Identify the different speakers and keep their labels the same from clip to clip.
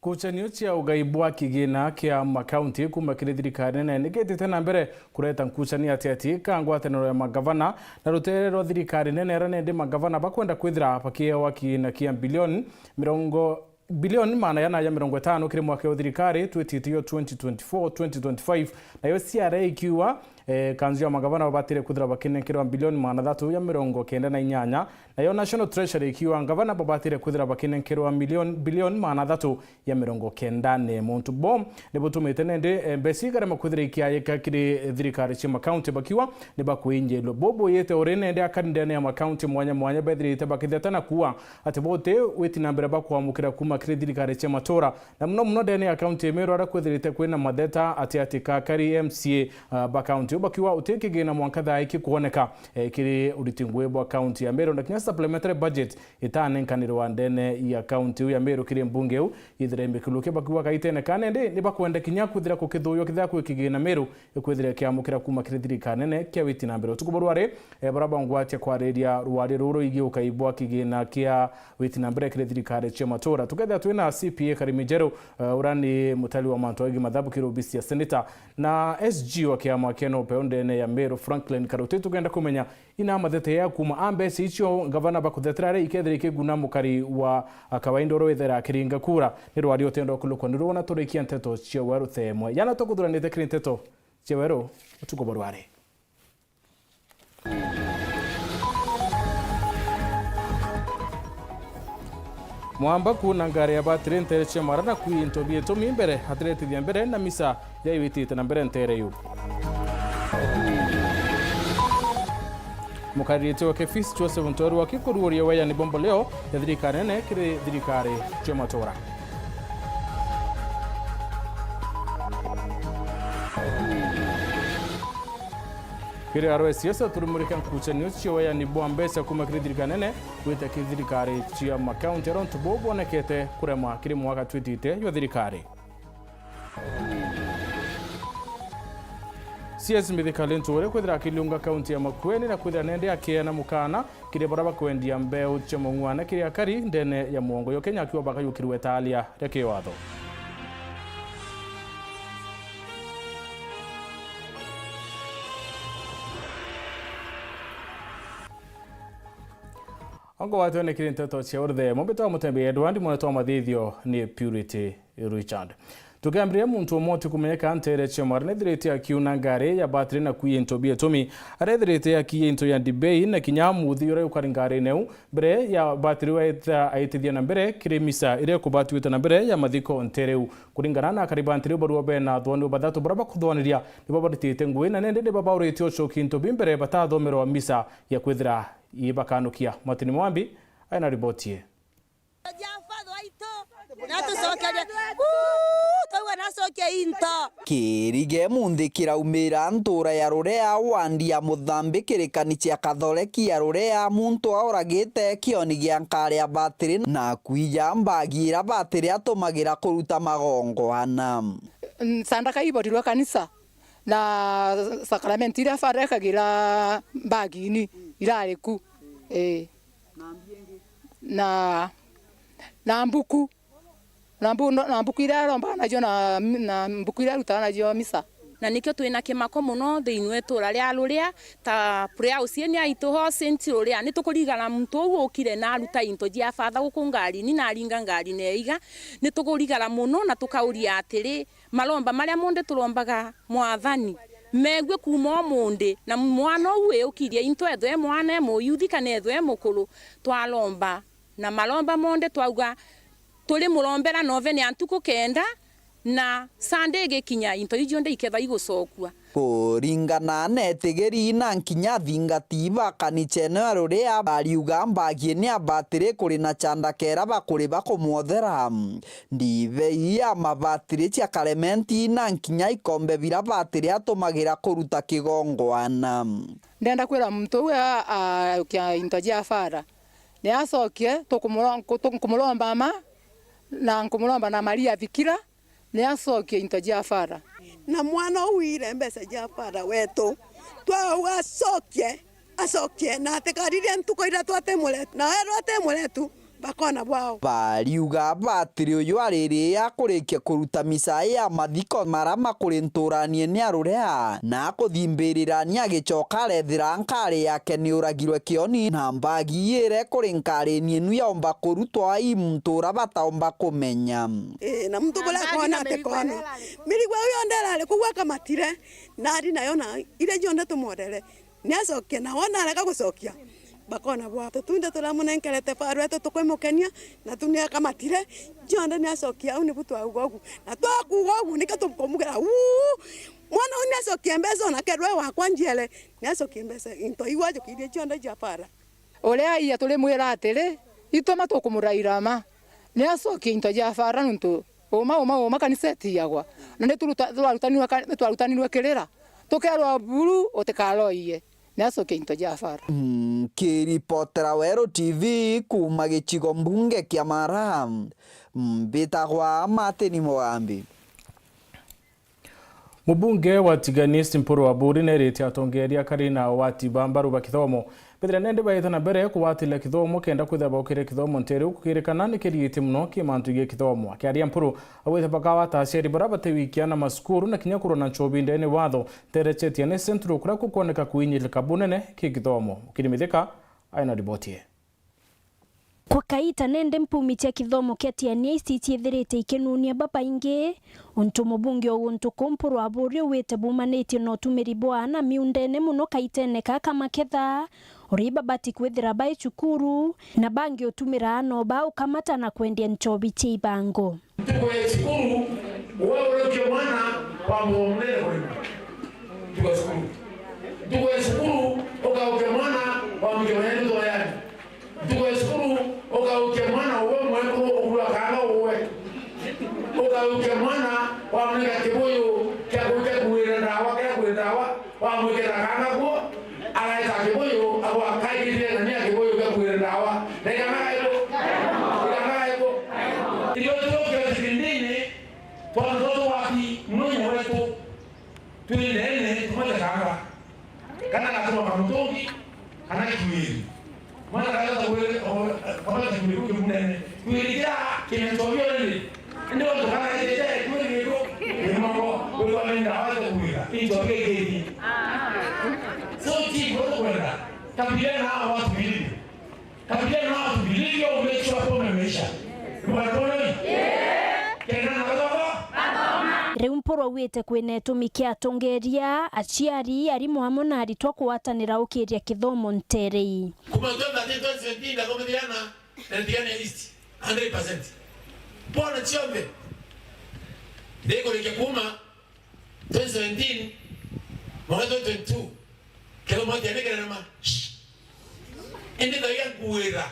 Speaker 1: Kuchanio cia ugaibwa kigina kia makaunti kuma kiri thirikari nene nigitite na mbere kureta nkucania ati kangwataniro ya magavana na ruterero thirikari nene ranende magavana bakwenda kwithira pakiwa kina kia bilioni maana yana ya 50 kiri mwaka wa thirikari twetitio 2024-2025 na yo CRA ikiwa kanzu ya magavana babatire kuthira bakinekirwa bilioni maana 398 na yo National Treasury ikiwa gavana babatire kuthira bakinekirwa bilioni maana 394 muntu bom nibutumite nende mbesigara makuthira ikiayeka kiri thirikari cia county bakiwa ni bakuinjelo bobo yete orenende akandene ya county mwanya bethirite bakithetana kuwa ati bote weti nambere bakwamukira kuma kiri thirikari cia matora na muno dene ya county emero ara kwethirite kwina matheta ati kakari MCA ba county bakiwa utekigina mwankatha iki kuoneka kiri uritingwe bwa county ya Meru na kinya supplementary budget itanenkanirwa ndene ya county ya Meru kiri mbunge u ithirembe kiluke bakiwa kaitene kanende ni bakwenda kinya kuthira kukithuyo kitha kwikigina Meru ikwithira kiamukira kuma kiri thirikari nene kia witi na mbere tukuborware baraba ngwatia kwa redia ruwari ruru igi ukaibwa kigina kia witi na mbere kiri thirikari cia matora tuketha twina CPA Karimijero urani mutali wa manto igi madhabu kiri obisi ya senator na SG wa kiama keno peondene ya Meru Franklin Karote tugenda kumenya ina mathete ya kuma ambesi icio gavana bakuthetera ikethira ikiguna mukari wa kawaida roethera kiringa kura ni rwari otendo kulukwa ni rwona turikia Nteto cia Weru themwe yana tukuthuranite kiri Nteto cia Weru utukoborware mwamba kuna ngare ya batire ntere cia marana kuinto bieto mimbere atleti dia mbere na misa ya iwitite na mbere ntere yu mukarite wa kefis Joseph Ntoru wa kikururia waya ni bombo leo ya thirikari nene kiri thirikari cia matora kiri arwe siasa turumurika nkuchanio cia waya ni boambesa kuma kiri thirikari nene wita kiri thirikari cia makaunti arontu bobo nekete kurema kiri mwaka twitite yo thirikari CS Mithikali Ntore kwithira kilunga kaunti ya Makueni na kwithira nende akia na mukana kire baraba kwendia mbeu cia mungwana kire akari ndene ya muongo yo Kenya akiwa bakayukirwe talia reke watho Ongo watu ne kire Nteto cia Weru mobito MUTEMBEI Edward mwana mathithio ni Purity Richard Tugambire muntu omoti kumenyeka ntere cia marne thirite akiuna ngare ya battery na kuinto bietomi arethirite akiinto ya debate na kinyamuthi ure ukari ngare neu mbere ya battery waita aitithia na mbere kiremisa ire kubatuita na mbere ya mathiko ntereu kuringana na karibantirio barua bena thoni bathatu baraba kuthoniria ni babatite ngwe na nende de baba urete ocho kinto bimbere batathomero misa ya kwithira ibakanukia Martin Mwambi aina ribotie
Speaker 2: Kirige mundi kiraumira ntura ya Rurea wandi ya muthambikirikani cia Kathoreki ya Rurea muntu auragite kioni gia nkare ya battery na kuija mbagira battery atumagira kuruta magongo ana
Speaker 3: sandaka ibotirwa kanisa na sakramenti ira farekagira mbagini irariku na mbuku iraromba najo na mbuku iraruta najo misa
Speaker 4: na nikio twina kimako muno thiinwe tura ria Rurea ta prayer ucieni aitu ho senti Rurea ni tukurigana muntu ukire na aruta into jia fatha gukungari ni na ringa ngari neiga ni tukurigana muno na tukauria atiri malomba maria munde turombaga mwathani megwe kuma munde na mwana uwe ukiria into ethwe mwana muyuthi kana ethwe mukuru twalomba na malomba monde twauga tuli murombera novene antuko kenda na Sunday gekinya into ijonde iketha igusokua
Speaker 2: kuringana netigeri na nkinya thingatiba kanicheno ya Rurea bariuga mbagie ni abatire kuri na chandakera bakuri bakumwothera ndive ya mabatire cia Kalementi na nkinya ikombe bira batire atumagira kuruta kigongwana
Speaker 3: ndenda kwira muntu wa kia into jia fara ni asokie tukumulomba ma na nkumulomba na Maria Vikira ni asokie into jia fara
Speaker 5: na mwana uire mbesa jia fara wetu twa asokie na tekariria ntuko ira twatemuletu na ero atemuletu bakona bwao
Speaker 2: bariuga batiri uyu ariri ya kurikia kuruta misa ya mathiko marama kurinturanie ni arurea na kuthimbirira ni agicoka rethira nkari yake ni uragirwe kioni na mbagi ire kuri nkari ni nu yaomba kurutwa imtura bataomba kumenya
Speaker 5: na mtu bora kona te kono mirigwa uyo nderale kugwa kamatire nari nayo na ile jonde tumorele ni asokia na ona areka gucokia bakona bwa tutunda turamunenkerete paru eto tukwemukenia na tunia kamatire jonde ni asokia uni butu agugu na twakugugu nikatukomugera mwana uni asokia mbezo na kerwe wakwa njiele ni asokia mbese into iwaje kirie jonde japara
Speaker 3: Olea iya tole mwera atele itoma tokumurairama ni asokia into jafara nuntu oma kaniseti yagwa na netulutaniwa kelera tokerwa buru otekaloiye nasoke into jafara
Speaker 2: kiripotera Weru TV kuma gicigo mbunge kia Mara mbitagwa Mateni Mogambi.
Speaker 1: Mubunge wa Tiganist Mpuru wa Buri nereti atongeria karina wati bambaru bakithomo bedra nende bayithana bere kuwatile kithomo kenda kuthaba ukire kithomo ntere ukirikana nikiriite muno kimantu ge kithomo akiaria Mpuru awitha bakawa taceri barabate wikiana maskuru na kinya kurona nchobinde ne watho terechetia ne centro kura kukoneka kuinyilika bunene kigithomo kirimithika aina ribotie
Speaker 6: kwa kaita nende mpumitia kithomo ketia niaisi tiethirite ikenunia baba ingi untu mubunge untu Mpuru wa Buri wete bumaneti no tumiri bwana miundene muno kaitene kaka maketha uriba bati kwethira bai chukuru na bangi otumira no ba ukamata na kwendia nchobi chibango
Speaker 7: tuwe chukuru wewe uke mwana wa muomlele wewe tuwe chukuru uke mwana wa mjomeni ndo yani tuwe chukuru uke mwana wewe mweko ulakanga wewe uke mwana wa mnega kiboyo kia kuwira ndawa wa mweke kanga kwa alaita kiboyo au akaidie na nia kiboyo kia kuwira ndawa nega ndio toke zindini kwa ndoto wapi mwenye wetu tulinene tumoja kanga kana kama kamutongi kana kiwili mwana kaza wewe kama kiwili mnene kuilikia kinatobia nini ndio tukana ile kuili ni mambo kwa nenda hapo kuila hicho kile so kwa kwenda kabila na watu bilivyo umechua kwa maisha
Speaker 6: Riu Mpuru wete kwene tumike atongeria aciari arimu hamwe na aritwa kuwatanira ukiria kithomo nterei
Speaker 7: kumatoa 2017 na komediana ndiana list 100% bona chombe ndeko likekuma 2017 mwaka 2022 kero moja nigera na ma ende daia kuwera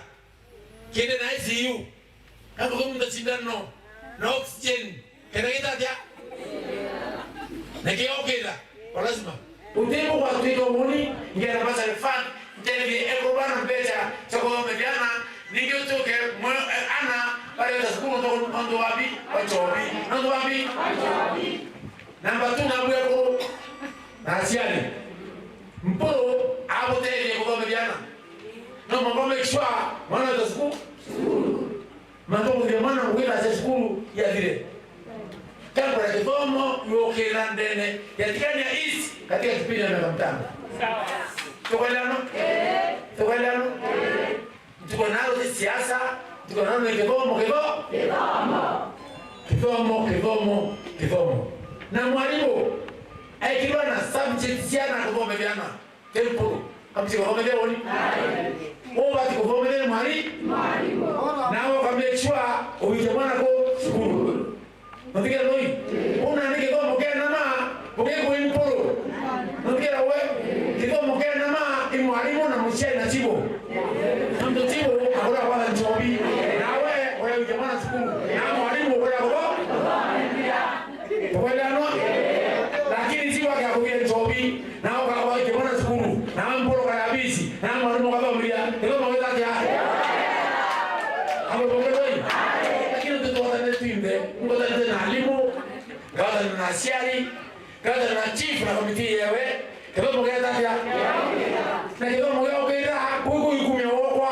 Speaker 7: kende na ICU kama kumunda sindano na oxygen kena kita dia nekiokira lazima utimo kwa tuko moni ngera basa fan tele ekrobana beja chako mediana ningeotoke ana pale tasukuru ndo wapi wachobi namba 2 na bweko na asiali Mpuru abo tele kwa mediana no mambo make sure mwana tasukuru mambo ngemana wila tasukuru ya vile kama kithomo yokela ndene yatikania hizi katika kipindi cha miaka 5 sawa tukwelano tuko nalo siasa tuko nalo kithomo na mwalimu aikiwa na subject sana kwa vijana tempo kama sio kwa vijana bati kwa mwalimu nao kama sure uije mwana kwa shukuru Nafikira noi, una nige kwa mokea nama, mokea kwa Mpuru. Nafikira we, kiko mokea nama, mwalimu na mshia na chibo. Ndio chibo, akora kwa nchobi. Na we ujamana shukuru. Na mwalimu kwa kwa. Kwa ndio lakini chibo akakuja nchobi, na kwa ujamana shukuru. Na Mpuru kwa yabisi, na mwalimu kwa mlia. Ndio mweza kia. Hapo kwa ngoda na alimu ngoda na asiari ngoda na chief na komiti yewe kero mugenda ya na kero mugenda kuku ikumya wokwa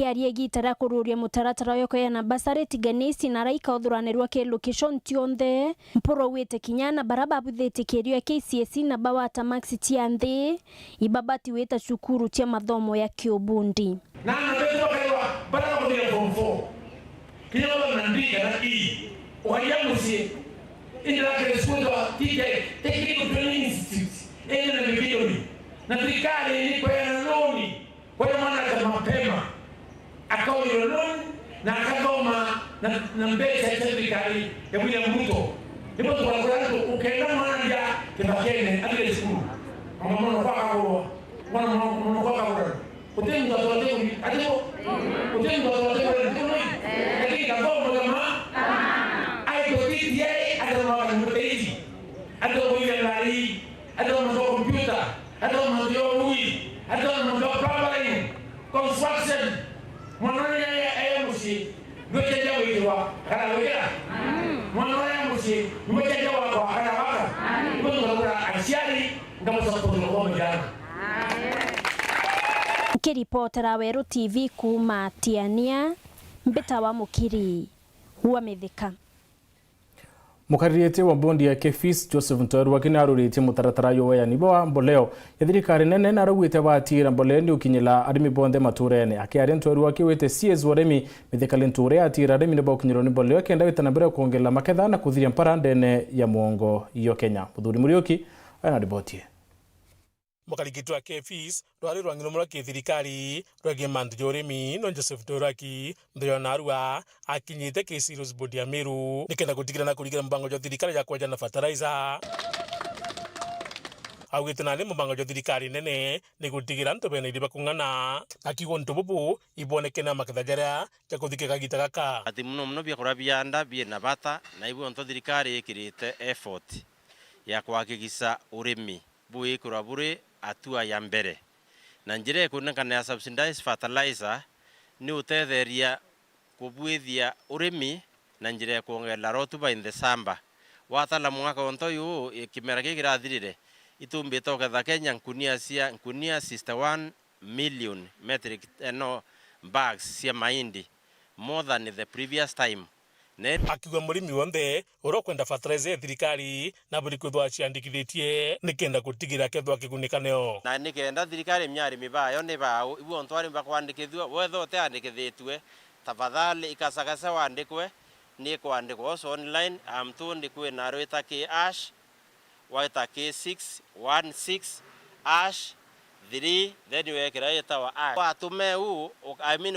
Speaker 6: akiaria gitara kururia mutaratara yo kuyana basari tiganisi na raika uthuranirwa ke location tionthe mpuro wite kinyana baraba buthete kerio KCSE na bawata maxi tianthe ibabati wita shukuru tia mathomo ya kiobundi
Speaker 7: na ndio kwa baraba kudia form 4 kinyolo na ndiga na hii wayamusi indira kile school wa technical training institute na milioni na serikali ilipoenda loni kwa maana kama mapema akao loni na akagoma na mbele ya serikali ya William Ruto ndipo tukaanza ukaenda mwana ya kibakene ile school mama kwa kwa mwana kwa kwa utembo zote atiko utembo zote lakini kama kama aiko titi adama MUTEMBEI adama Weru adama computer adama UI adama programming construction mwanani ya musi ndoje jawo yiwa kana wera mwanani ya musi ndoje jawo kwa kana waka ndio ngora asiari ngamo sapono kwa mjana
Speaker 6: kiripotera Weru TV kuma Tiania mbeta wa mukiri wa metheka
Speaker 1: mukaririete wa bondi ya Kefis Joseph Nteto wakini arurite mutaratara yo ya nibo mboleo ya thirikari nene na rugwite batira mboleo ndi ukinyila arimi bonde maturene akiari Nteto wakiwete CS waremi mithekali nture atira arimi nibo ukinyiro ni mboleo kenda witana mbere kuongela maketha na kuthiria mpara ndene ya muongo yo Kenya muthuri Murioki ana ribotie
Speaker 8: mukarigitwa Kefis rwari rwangiro mura kithirikari rwege mandu joremi no Joseph Nteto ndio narua akinyite Kesiros bodi ya Meru nikenda gutigira na kurigira mbango jo thirikari ya kwaja na fertilizer awitana ni mbango jo thirikari nene ni gutigira ntobene iriba kungana akigo ntobubu iboneke na makethagera ya kuthikega gitagaka
Speaker 9: ati muno bya kurabianda bie na bata na ibu onto thirikari ikirite effort ya kwakigisa urimi bui kurabure atua ya mbere na njire kunekana ya subsidized fertilizer ni utetheria kubuithia urimi na njire kuongela rotuba in the samba watala mwaka onto yu kimera kigirathirire itumbi toketha Kenya nkunia 61 million metric bags cia mahindi more than the previous time
Speaker 8: akigwa murimi wonde urokwenda fertilizer thirikari na buri kuthwa ciandikithitie nikenda gutigira kethwa kigunikano
Speaker 9: na nikenda thirikari mnyari mibayo ni bao ibu ontwari bakwandikithwa wetho te andikithitwe tafadhali ikasagasa wandikwe ni kwandikwa online amtundi kwina rwita ki ash waita K6 16 ash 3 then wekira ita wa ash watume u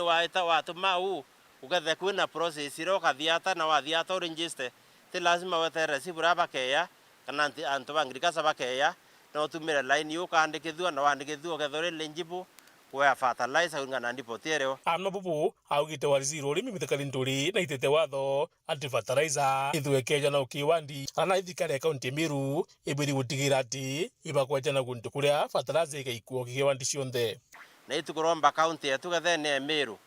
Speaker 9: waita watuma u ukathe kwina process iro kathiata na wathiata register ti lazima wete receive rabakeya kana antu bangirikasa bakeya na utumire line yo kandikithwa na wandikithwa kethore lenjibu kwa fertilizer ngana ndipo tiereo
Speaker 8: amno bubu augite wariziro rimi mithekali nturi na itete watho anti fertilizer ithwekeja na ukiwandi ana ithikare county Meru ibiri gutigira ati ibakwaja na guntu kuria fertilizer ikaikuo kiwandi cionthe
Speaker 9: na itukuromba county yetu gathene Meru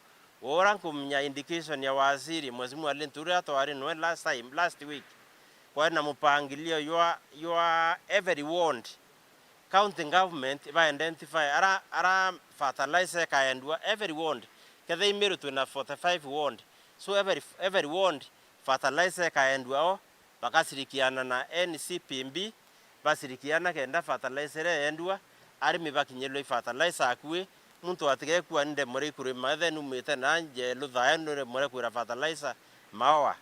Speaker 9: ora kumnya indication ya waziri mwezi mwali nturi atwari no last week kwa na mupangilio your every ward county government ba identify ara fertilizer kaendwa every ward kathe Meru tuna 45 ward so every ward fertilizer kaendwa bakasirikiana na NCPMB basirikiana kenda fertilizer endwa arimi bakinyelwe fertilizer akwe muntu atige kwa nde muri kuri mathe numite nanje luthae nure muri kura fertilizer mawa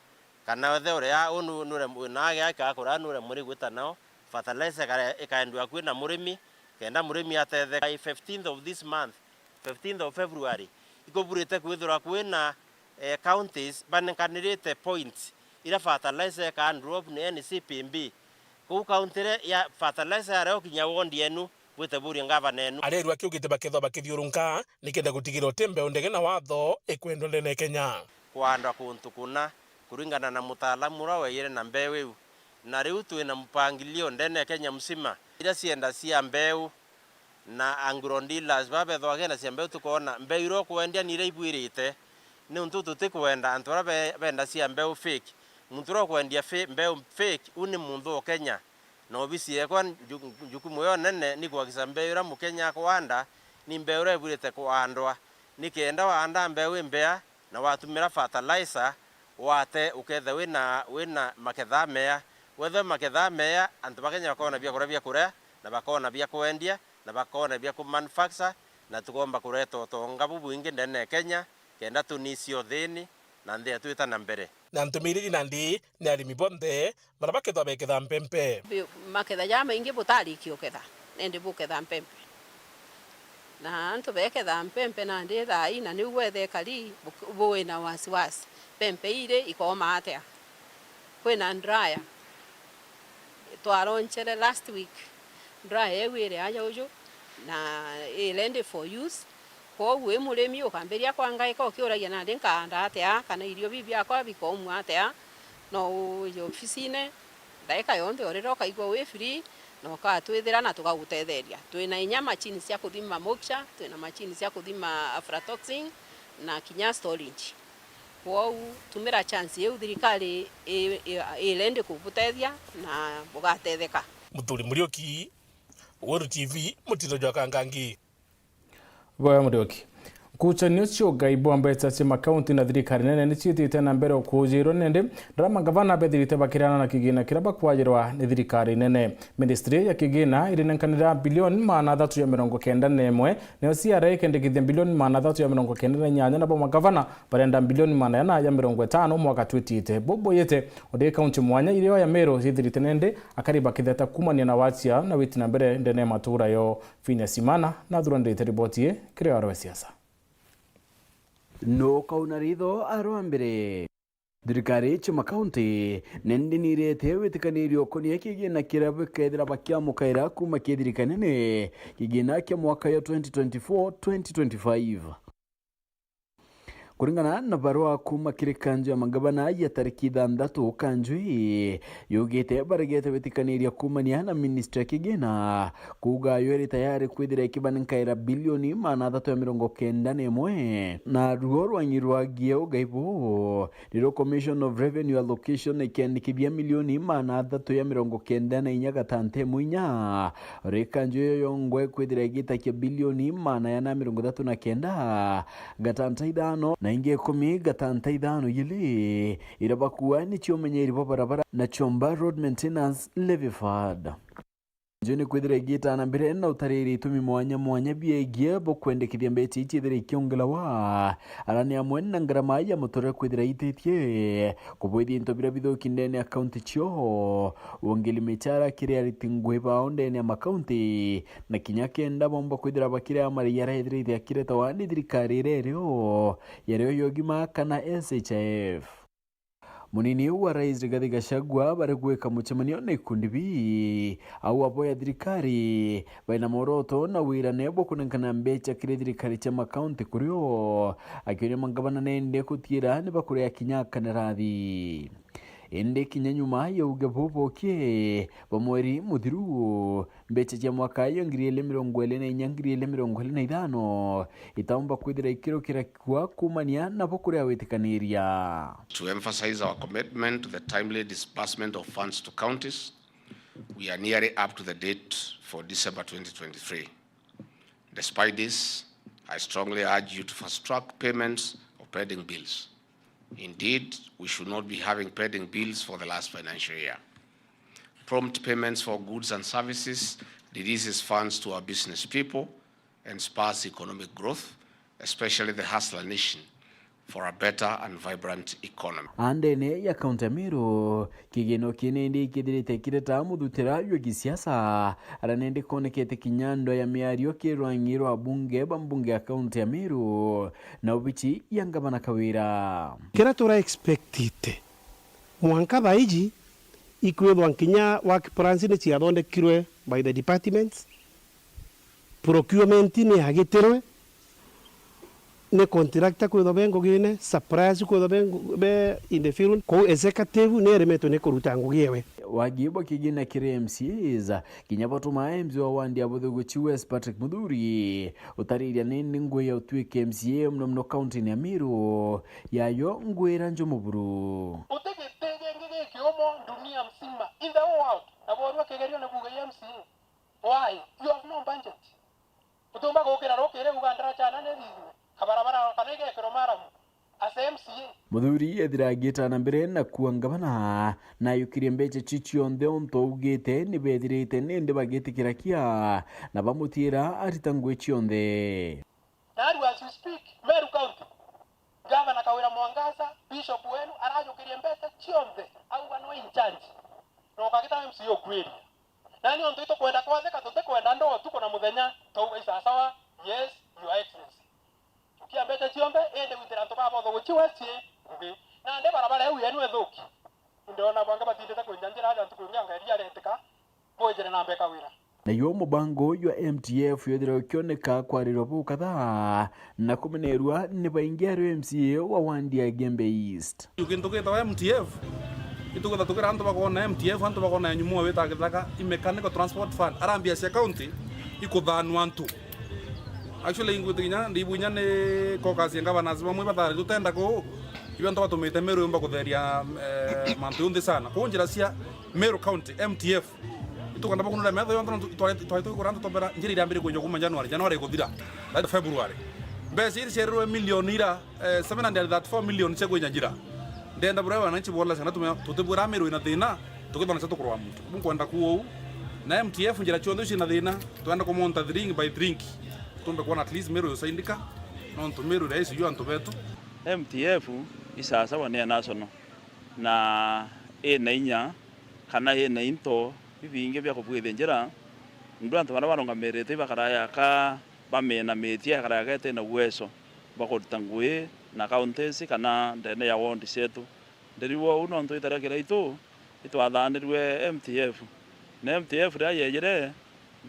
Speaker 9: kana wethe ore ya unu nure nage akakura nure muri gwita nao fertilizer ikaendwa kwina murimi kenda murimi atethe 15th of this month 15th of February ikoburite kwithura kwina counties banenkanirite points ira fertilizer can drop ni NCPMB ku county ya fertilizer reo kinya wondi enu weteburi ngava nenu
Speaker 8: areru akiugite baketho bakithiurunka nikenda gutigira utembe ondege na watho ekwendo ndene Kenya
Speaker 9: kwanda kuntu kuna kuringana na mutaalamu rawe yire na mbewe na riu twina mpangilio ndene Kenya msima ira sienda cia mbeu na angrondillas babetho agena cia mbeu tukona mbeu iro kwendia ni ire ibwirite ni untu tutikwenda antora benda cia mbeu fake muntu ro kwendia mbeu fake uni mundu Kenya no obisi ekwa jukumu yo nene ni kwa kisambeu ra mukenya kwanda ni mbeu ra ibwirite kwandwa nikenda wanda mbeu mbea na watumira fertilizer wate ukethe wina maketha mea wethe maketha mea antu bakenya bakona bia kurea na bakona bia kwendia na bakona bia ku manufacture na tugomba kureto tonga bubuingi ndene Kenya kenda tunisio thini na ndia tuita na mbere
Speaker 8: na ntumiri nandi ni arimi bonde marabaketha beketha mpempe
Speaker 10: maketha ya maingi butari kioketha nende buketha mpempe na antu beketha mpempe na ndi thai na ni wethe kali buwe na wasiwasi pempe ile ikoma atia kwena dryer twaronchere last week dryer ewire aja ujo na ilende for use kwa we muremi ukamberia kwangaika ukiuragia na ndinkaanda atia kana irio bibia kwa bikomwa atia no yo ofisine ndaika yonde orero kaigwa we free no ka twithira na tugagutetheria twina inya machine cia kuthima moksha twina machine cia kuthima aflatoxin na kinya storage kwa tumira chance eu thirikari ilende kubutethia na bugatetheka
Speaker 8: Muthuri Murioki Weru TV mutino jwa kangangi
Speaker 1: Boya Murioki kuchanio cio gaibo ambetsa cia makaunti na thirikari nene ni ciitite na mbere kujiro nende drama gavana bethirite bakirana na kigina kiraba kwajirwa ni thirikari nene ministry ya kigina irinenkanira bilioni maana 391 na CRA kendekithia bilioni maana 398 na bo gavana barenda bilioni maana ya 50 mwaka twitite bobo yete ode kaunti mwanya irio ya Meru thirite nende akariba kitheta kumania na watia na witi na mbere ndene matura yo Finya Simana na thurandite riboti kire arwe siasa
Speaker 11: no kauna ritho arwambere thirikari cia makaunti nende nirete witikanirio konia kigina kirabu kethira bakia mukaira kuma kithirikanene kigina kia mwaka ya 2024-2025 kuringana na barua kuma kirikanjo ya magabana ya tariki 6 kanjui yugite baragete witikaniria kumania na ministry kigina kuga yori tayari kwithira ikibanenkaira bilioni maana 391 na ruo rwanyirwa gio gaibo riro commission of revenue allocation ikendikibia milioni maana 394 gatante muinya rikanjo yongwe kwithira igitakia bilioni maana ya 39 gatante idano na inge 10 gatanta idano yili irabakuwa ni chiomenyeri barabara na chomba road maintenance levy fund joni kwithira igita na mbere na utariri itumi mwanya biegie bo kwendekithia mbeti ichithira ikiongelawa arani amwe na ngarama ya motore kwithira ititie kubwithia intobira bithoki ndene account chio wongeli mechara kire aritingwe baonde ne akaunti na kinyakenda bomba kwithira bakire amari yara ithira kire tawani thirikari rero yareo yogima kana SHF munini wa rais Rigathi Gachagua barigweka muchemanio na ikundi bi au aboya thirikari baina moroto na wira nebo kunenkana mbecha kire thirikari cha makaunti kurio akione mangabana nende kutira ne bakure ya kinyaka na radhi ende kinyanyuma ya ugabobo ke bamweri muthiru mbecha cha mwaka yo ngiriele 20 na nyangiriele 25 itaomba kwithira ikiro kirakwa kumania na bokure awetikaniria
Speaker 12: to emphasize our commitment to the timely disbursement of funds to counties. We are nearly up to the date for December 2023. Despite this, I strongly urge you to fast-track payments of pending bills. Indeed, we should not be having pending bills for the last financial year. Prompt payments for goods and services releases funds to our business people and spurs economic growth, especially the hustler nation, for a better and vibrant economy.
Speaker 11: Andene ya kaunti Meru kigeno kinende kidrite kireta muthutira yo gisiasa aranende konekete kinyando ya miario kirwangiro abunge bambunge ya kaunti ya Meru na ubichi yangabana kawira
Speaker 13: kira tura expectite mwanka baiji ikwethwa kinya work plans ni ciathonde kirwe by the departments procurement ni agiterwe ne contractor kwetho bengo gine surprise kwetho bengo be in the field ko executive ne remeto ne kuruta ngugiwe
Speaker 11: wagibo kigina kire MCAs kinyabotuma MZ wa wandi abothugo chiwes Patrick Muthuri utariria nini ngwe ya utwike MCA mno county ya Meru yayo ngwera njomuburu
Speaker 14: utegitege ngige kiomo dunia mzima in the whole world aborwa kegerio na buga ya MCA why you have no budget utumba gukira rokere ugandara chana ne bizi kabarabara kana igekero maramu ase MCA
Speaker 11: muthuri ethiragita na mbere na kuangabana na yukirie mbeche chichionthe onto ugite ni bethirite nindi bagitikira kia na bamutira aritangwe chionthe.
Speaker 14: Now as we speak, Meru County, Governor Kawira Mwangaza, Bishop Weru, arajukirie mbeche chionthe au bano in charge. No kakita MCA kweli. Nani on tuito kwenda kwaze katote kwenda ndo tuko na muthenya tauga isasawa. Yes, your excellency. Tukia mbeche chionthe ende witira toka botho guchiwesi. Na nde barabara eu yenu ethuki. Ndona bwanga batindite kwenyanjira aja tukunyanga iria reteka. Bojere na mbeka wira.
Speaker 11: Na yo mubango ywa MTF yothira ukioneka kwariro bu kadhaa na kumenerwa ni baingiaro MCA wa Wandia Gembe East.
Speaker 15: Ukintugita MTF itugo tukira antu bakona MTF antu bakona nyumu weta githaka mechanical transport fund arambia cia county ikuthanwa antu. Actually ingutinya ndibunya ni kokasi ngavana zimwe bathari tutenda ko ibyo ndo batumite Meru yomba kutheria mantu yunde sana ko njira cia Meru County MTF itukanda bakunura metho yonto twaitu kuranda tobera njiri irambire kunyo kuma January guthira that February mbesi iri cererwe million ira 734 million cegwenya njira ndenda burawa na chibola sana tutubura Meru ina thina tukithona cha tukurwa muntu munkwenda kuo na MTF njira chiondo cina thina twenda kumonta drink by drink tumbe kuona at least Meru yosaindika nonto Meru raisi yo antu betu.
Speaker 16: MTF isasa wane national na na inya kana na into bibinge bya kubwithe njira ndu antu bara baronga merete bakaraya ka bamena metia karaya gete na uwezo bakotangwe na counties kana ndene ya wondi setu ndiriwo uno ntu itarakira itu itwathanirwe MTF na MTF ra yejere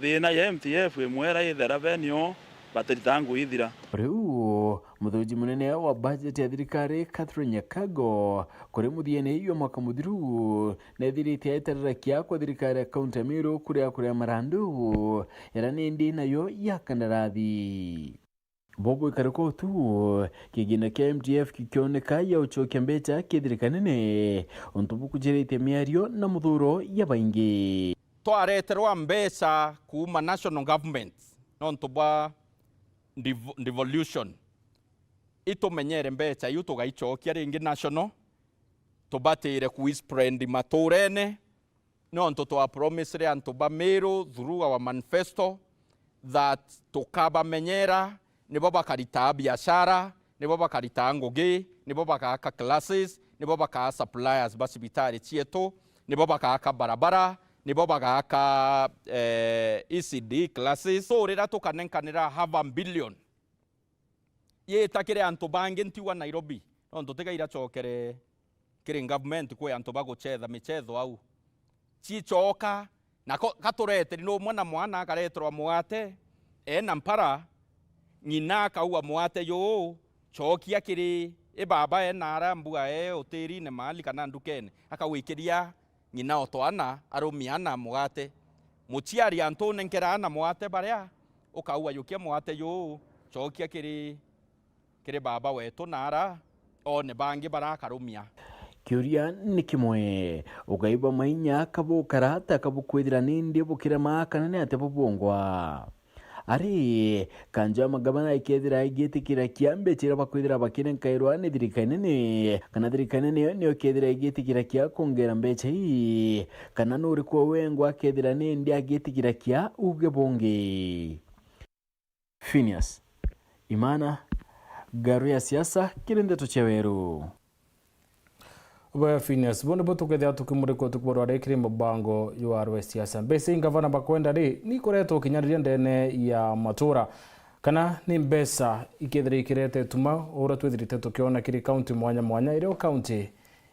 Speaker 16: thina ya MTF imwera ithera benio batiritangu ithira.
Speaker 11: Riu muthuji munene wa budget ya thirikari Catherine Nyakago kuri muthiene iyo mwaka muthiru na thiriti eterera kia kwa thirikari ya kaunti ya Meru kuria marandu yaranindi nayo ya kandarathi. Bobo ikariko tu kigina kia MTF kikioneka ya uchokia mbecha kithirikanene ontubu kujirite miario na muthuro ya baingi.
Speaker 17: Twareterwa mbeca kuma national government nontubwa devolution itumenyere mbeca yu tugaichokia ringi national tubatire kuispread maturene nonto twa promise antu ba Meru through our manifesto that tukaba menyera nibo bakarita biashara nibo bakarita ngugi nibo bakaka classes nibo bakaka suppliers basibitari chieto nibo bakaka barabara nibo bagaka ECD classes so rira tukanenkanira half billion ye takire antu bangi ntiwa Nairobi no tega ira chokere kiri government kwe antu baguchetha michetho au chichoka na katureteri no mwana akareterwa mwate na mpara nyina kauwa mwate yo chokia kiri baba nara mbua oteri ne mali kana ndukene akawikiria nyina otwana arumiana mwate muchiari antu nenkerana mwate baria ukauwa yukia mwate yo chokia kiri baba wetu nara one bangi barakarumia.
Speaker 11: Kiuria ni kimwe ugaiba mainya kabukara takabukwithira nindi bukira makana ne ate bubongwa ari kanja magabana ikethira igitikira kiambe chira bakwithira bakine nkairwa ni thirikainene kana thirikainene ni okethira igitikira kia kongera mbecha hii kana nuri kwa wengwa kethira nindi agitikira kia uge bonge. Phineas Imana, Garu ya siasa Nteto cha Weru.
Speaker 1: Wa Phineas bonde botukethia tukimuriko tukuboro arekire mubango yuarwe siasa mbese ngavana bakwenda ri ni koreto kinyariria ndene ya matura kana ni mbesa ikethire ikirete tuma ora twithirite tukiona kiri county mwanya ire county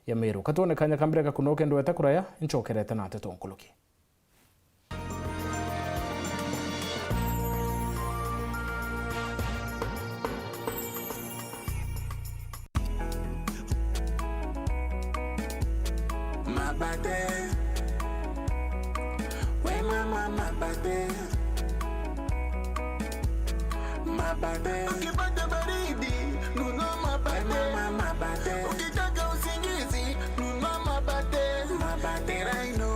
Speaker 1: ya Meru katone kanya kambira kakunoke ndweta kuraya nchokerete na Nteto nkuluki.
Speaker 18: Ukipata baridi nunua mabate, ukitaka usingizi nunua mabate. Ni Rhino,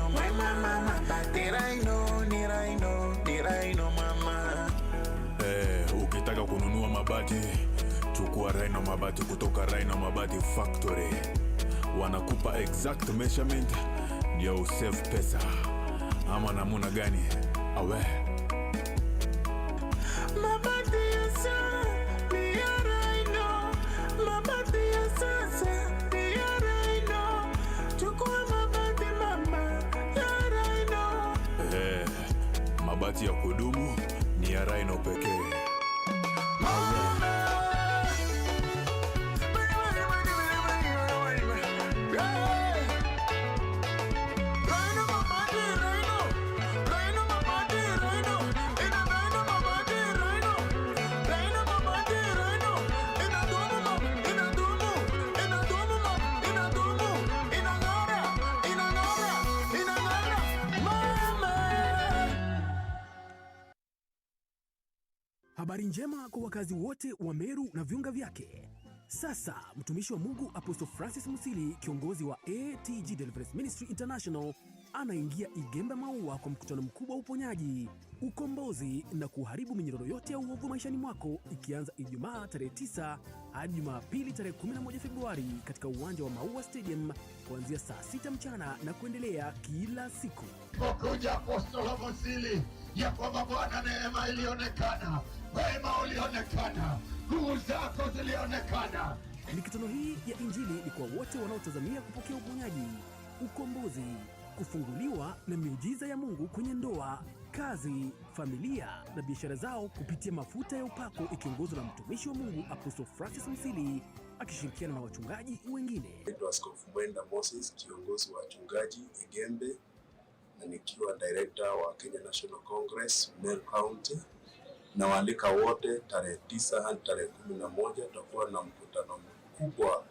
Speaker 18: ni mama mabate. Ni Rhino, mama.
Speaker 19: mabati. Chukua Rhino mabati kutoka Rhino Mabati Factory. Wanakupa exact measurement ndio usave pesa. Ama namuna gani? Awe.
Speaker 18: Mabati ya sasa ni ya Rhino. Mabati ya sasa ni ya Rhino. Chukua mabati mama ya Rhino.
Speaker 19: Mabati ya kudumu ni ya Rhino pekee.
Speaker 20: Habari njema kwa wakazi wote wa Meru na viunga vyake. Sasa mtumishi wa Mungu Apostle Francis Musili, kiongozi wa ATG Deliverance Ministry International, anaingia Igembe Maua kwa mkutano mkubwa wa uponyaji, ukombozi na kuharibu minyororo yote ya uovu maishani mwako, ikianza Ijumaa tarehe 9 hadi Jumapili tarehe 11 Februari katika uwanja wa Maua Stadium kuanzia saa 6 mchana na kuendelea kila siku.
Speaker 21: Pokuja Apostle Musili ya kwamba Bwana neema ilionekana, wema ulionekana, nguvu zako zilionekana.
Speaker 20: Mikutano hii ya Injili ni kwa wote wanaotazamia kupokea uponyaji, ukombozi, kufunguliwa na miujiza ya Mungu kwenye ndoa, kazi, familia na biashara zao kupitia mafuta ya upako, ikiongozwa na mtumishi wa Mungu Apostle Francis Musili akishirikiana na wachungaji wengine.
Speaker 22: Naitwa Askofu Mwenda Moses, kiongozi wa wachungaji Igembe, na nikiwa director wa Kenya National Congress Meru County. Na waalika wote tarehe 9 hadi tarehe 11 tutakuwa na mkutano mkubwa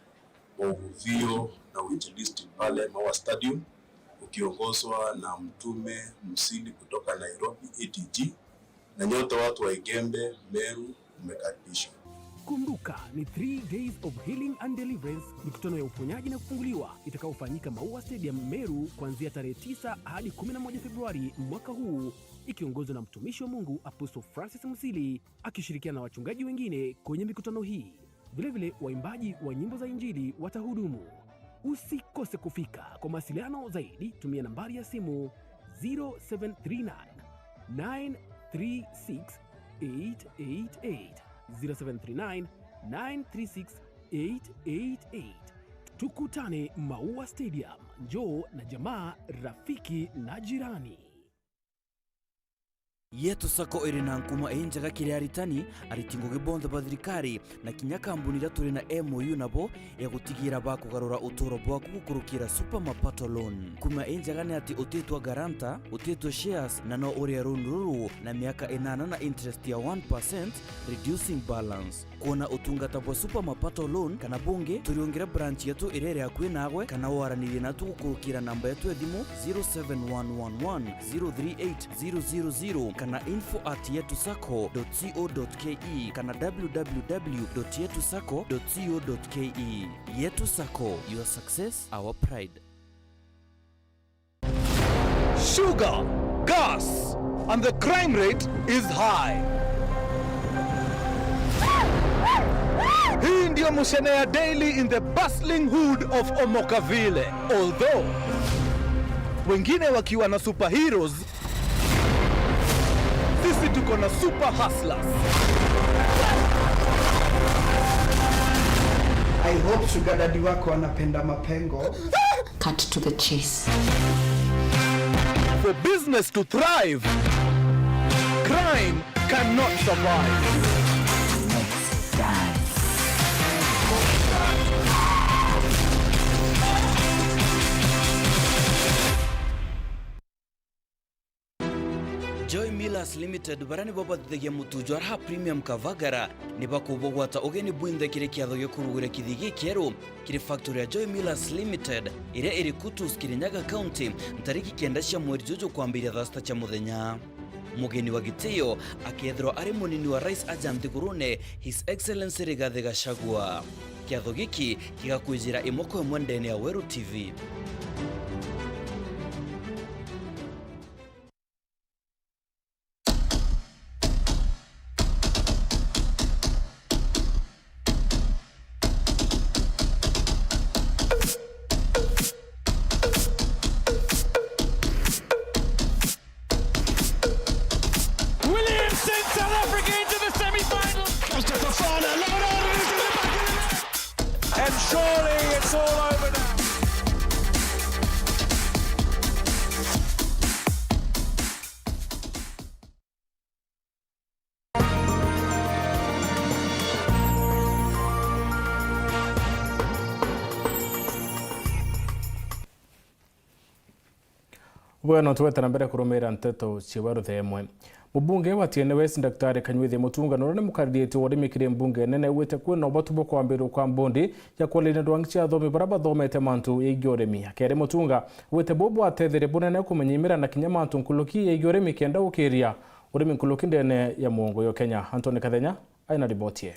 Speaker 22: wa uvuvio na uinjilisti pale Maua Stadium, ukiongozwa na mtume Musili kutoka Nairobi ATG, na nyote watu wa Igembe Meru mmekaribishwa.
Speaker 20: Kumbuka ni 3 days of healing and deliverance, mikutano ya uponyaji na kufunguliwa itakayofanyika Maua Stadium Meru kuanzia tarehe 9 hadi 11 Februari mwaka huu, ikiongozwa na mtumishi wa Mungu Apostle Francis Musili akishirikiana na wachungaji wengine kwenye mikutano hii. Vilevile waimbaji wa nyimbo za Injili watahudumu. Usikose kufika. Kwa mawasiliano zaidi tumia nambari ya simu 0739 936 888 0739 936 888. Tukutane Maua Stadium. Njoo na jamaa, rafiki na jirani.
Speaker 23: Yetu sako irina nkuma enjaga kiri aritani aritingo gibonda bathirikari na kinya kambuni turi na MOU nabo ya gutigira ba kugarura utoro bwa kukurukira super mapato loan. Kuma enjaga ni ati utetwa garanta, utetwa shares na no uri runuru na miaka 8 na interest ya 1% reducing balance. Kuona utungata bwa super mapato loan kana bunge turiongera branch yetu irere akwe nagwe kana waranire na tukurukira namba yetu ya thimu 0711038000 kana info@yetusako.co.ke kana www.yetusako.co.ke. Yetu Sako, your success, our pride.
Speaker 24: Sugar, gas, and the crime rate is high. Hii ndio Mushenea Daily in the bustling hood of Omokavile. Although wengine wakiwa na superheroes, sisi tuko na super hustlers.
Speaker 25: I hope sugar daddy wako anapenda mapengo.
Speaker 26: Cut to the chase.
Speaker 24: For business to thrive, crime cannot survive.
Speaker 26: Let's dance.
Speaker 23: Joy Millers Limited barani babathigia mutujo arha premium kavagara ni bakubogwata ogeni bwinde kire kiatho gyokurugura kithigi kieru kire factory ya Joy Millers Limited ire iri Kutus Kirinyaga County ntariki 9 cia mweri jojo kwambiria thasta cha muthenya. Mugeni wa gitio akiethirwo ari munini wa Rais Ajanti Gurune His Excellency Rigathi Gachagua. Kiatho giki gigakwijira imoko imwe ndene ya Weru TV.
Speaker 18: surely it's all over now.
Speaker 1: Bueno tuweta na mbere kurumira Nteto cia Weru themwe. Mubunge wa Tiene West Daktari Kanywithi Mutungano ni mukariritie urimikire mbunge nene wite kwina ubatubo kwambiru kwa mbondi ya kwalina ndwangicia athomi bara bathomete mantu yeigi urimi. Akere Mutunga wite bobo atethire bunene kumenyimira na kinya mantu nkuluki yeigi urimi kenda ukiria urimi nkuluki ndene ya muongo yo Kenya. Antoni Kathenya aina ribotie.